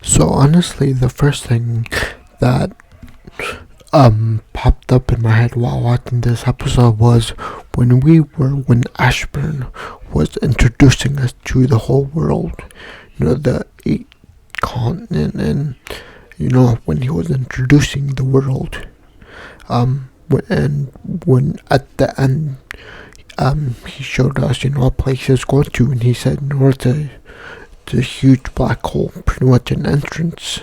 So honestly, the first thing that popped up in my head while watching this episode was when Ashburn was introducing us to the whole world, the eight continent, and when he was introducing the world. And when at the end, he showed us, a place he was going to, and he said, it's a huge black hole, pretty much an entrance.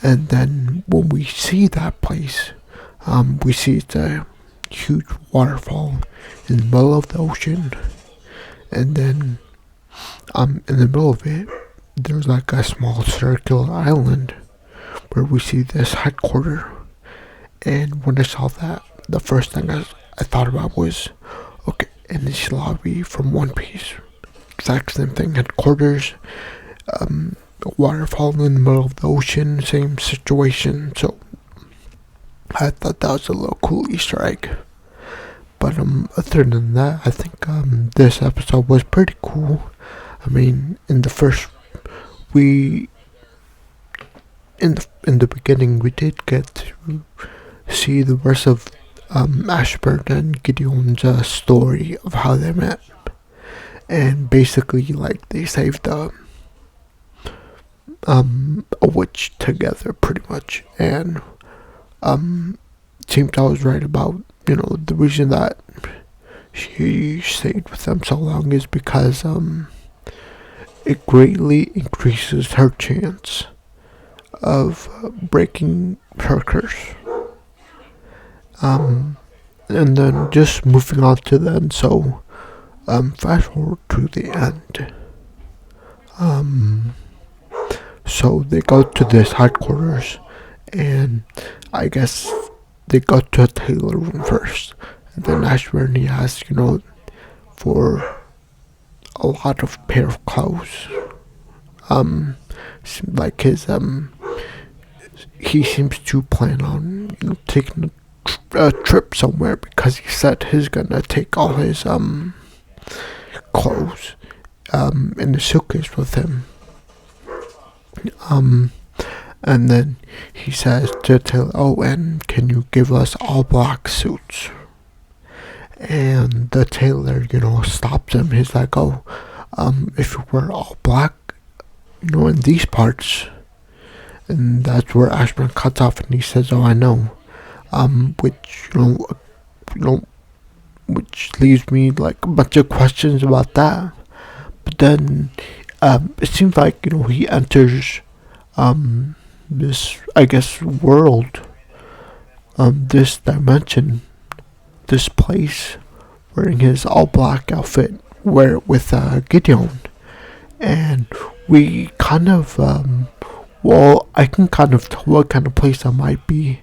And then when we see that place, we see it's a huge waterfall in the middle of the ocean. And then, in the middle of it, there's like a small circular island where we see this headquarters. And when I saw that, the first thing I thought about was, okay, in this lobby from One Piece, exact same thing, headquarters, waterfall in the middle of the ocean, same situation. So I thought that was a little cool Easter egg. But other than that, I think this episode was pretty cool. I mean, in the beginning, we did get to see the rest of Ashburn and Gideon's story of how they met, and basically, like, they saved a witch together, pretty much. And seems I was right about the reason that she stayed with them so long is because it greatly increases her chance of breaking her curse. And then just moving on to the end. So fast forward to the end. So they go to this headquarters, and I guess they go to a tailor room first. And then Ashburn, he asks, for a lot of pair of clothes. Like he seems to plan on, taking a trip somewhere, because he said he's gonna take all his clothes in the suitcase with him. And then he says to Taylor, "Oh, and can you give us all black suits?" And the tailor, stops him. He's like, "Oh, if you wear all black, in these parts," and that's where Ashburn cuts off, and he says, "Oh, I know," which which leaves me like a bunch of questions about that. But then, it seems like he enters this, I guess, world, this dimension, this place, wearing his all black outfit, with Gideon, and we kind of, I can kind of tell what kind of place that might be.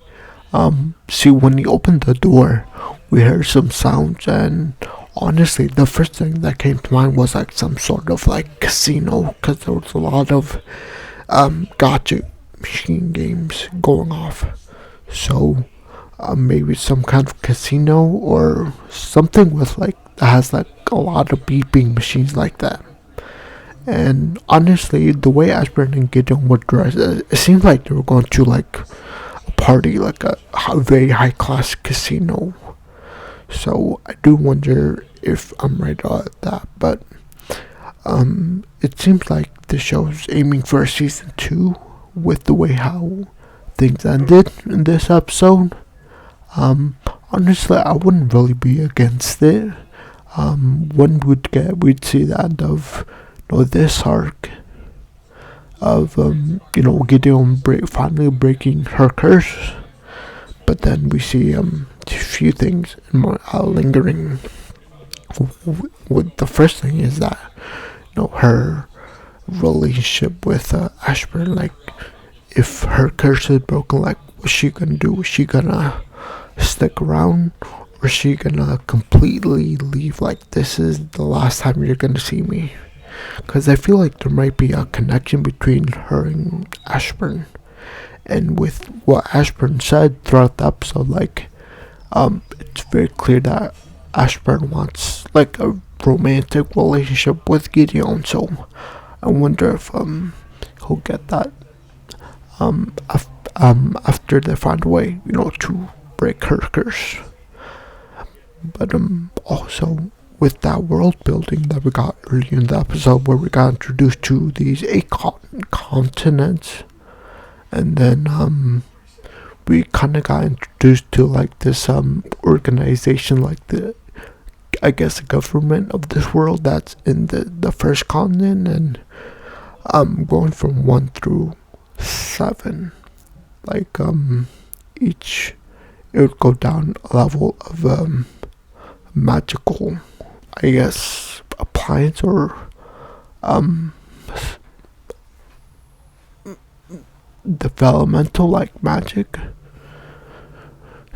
See, when he opened the door, we heard some sounds, and honestly, the first thing that came to mind was like some sort of like casino, because there was a lot of gotcha machine games going off. So maybe some kind of casino or something with that has like a lot of beeping machines like that. And honestly, the way Ashburn and Gideon were dressed, it seemed like they were going to like a party, like a very high class casino. So I do wonder if I'm right about that, but it seems like the show's aiming for a season 2 with the way how things ended in this episode. Honestly, I wouldn't really be against it. When we'd see the end of this arc of Gideon finally breaking her curse, but then we see a few things lingering. With the first thing is that her relationship with Ashburn, like, if her curse is broken, like, what's she gonna do? Is she gonna stick around, or is she gonna completely leave? Like, this is the last time you're gonna see me. Because I feel like there might be a connection between her and Ashburn, and with what Ashburn said throughout the episode, like, it's very clear that Ashburn wants like a romantic relationship with Gideon. So I wonder if he'll get that after they find a way, to break her curse. But also with that world building that we got earlier in the episode, where we got introduced to these 8 continents, and then we kind of got introduced to like this organization, like the, I guess, the government of this world that's in the first continent, and going from 1 through 7, like each, it would go down a level of magical, I guess, appliance, or developmental, like magic.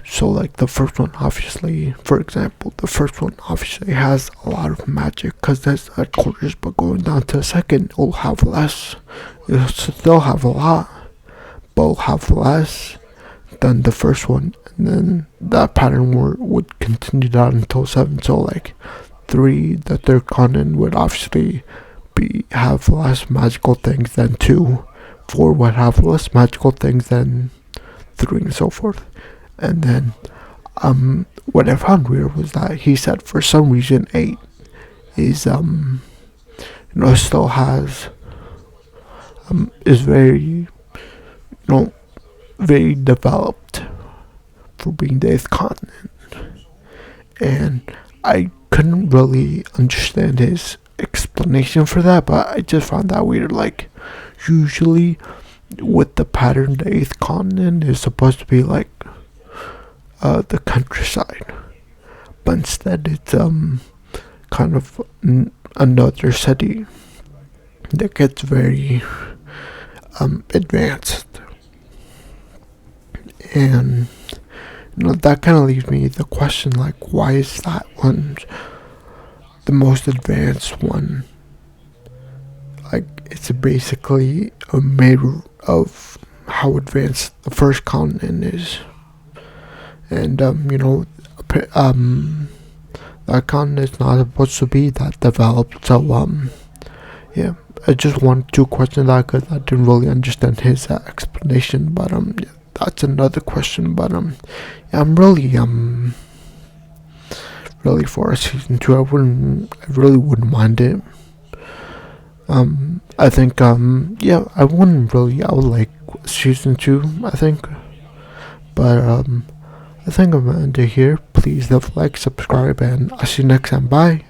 So like the first one, obviously, for example, the first one obviously has a lot of magic because there's headquarters, but going down to the second, it'll have less. It'll still have a lot, but it'll have less than the first one. And then that pattern would continue down until 7. So like 3, the third continent, would obviously have less magical things than 2. 4 would have less magical things than 3, and so forth. And then what I found weird was that he said for some reason 8 is still has is very, very developed for being the 8th continent. And I couldn't really understand his explanation for that, but I just found that weird. Like, usually with the pattern, the 8th continent is supposed to be like the countryside, but instead it's kind of another city that gets very advanced. And that kind of leaves me the question, like, why is that one the most advanced one? Like, it's basically a mirror of how advanced the first continent is. And that continent is not supposed to be that developed. So yeah, I just wanted to question that because I didn't really understand his explanation. But yeah, that's another question. But yeah, I'm really for a season 2. I really wouldn't mind it. I think yeah, I would like season 2, I think. But I think I'm gonna end it here. Please leave a like, subscribe, and I'll see you next time. Bye.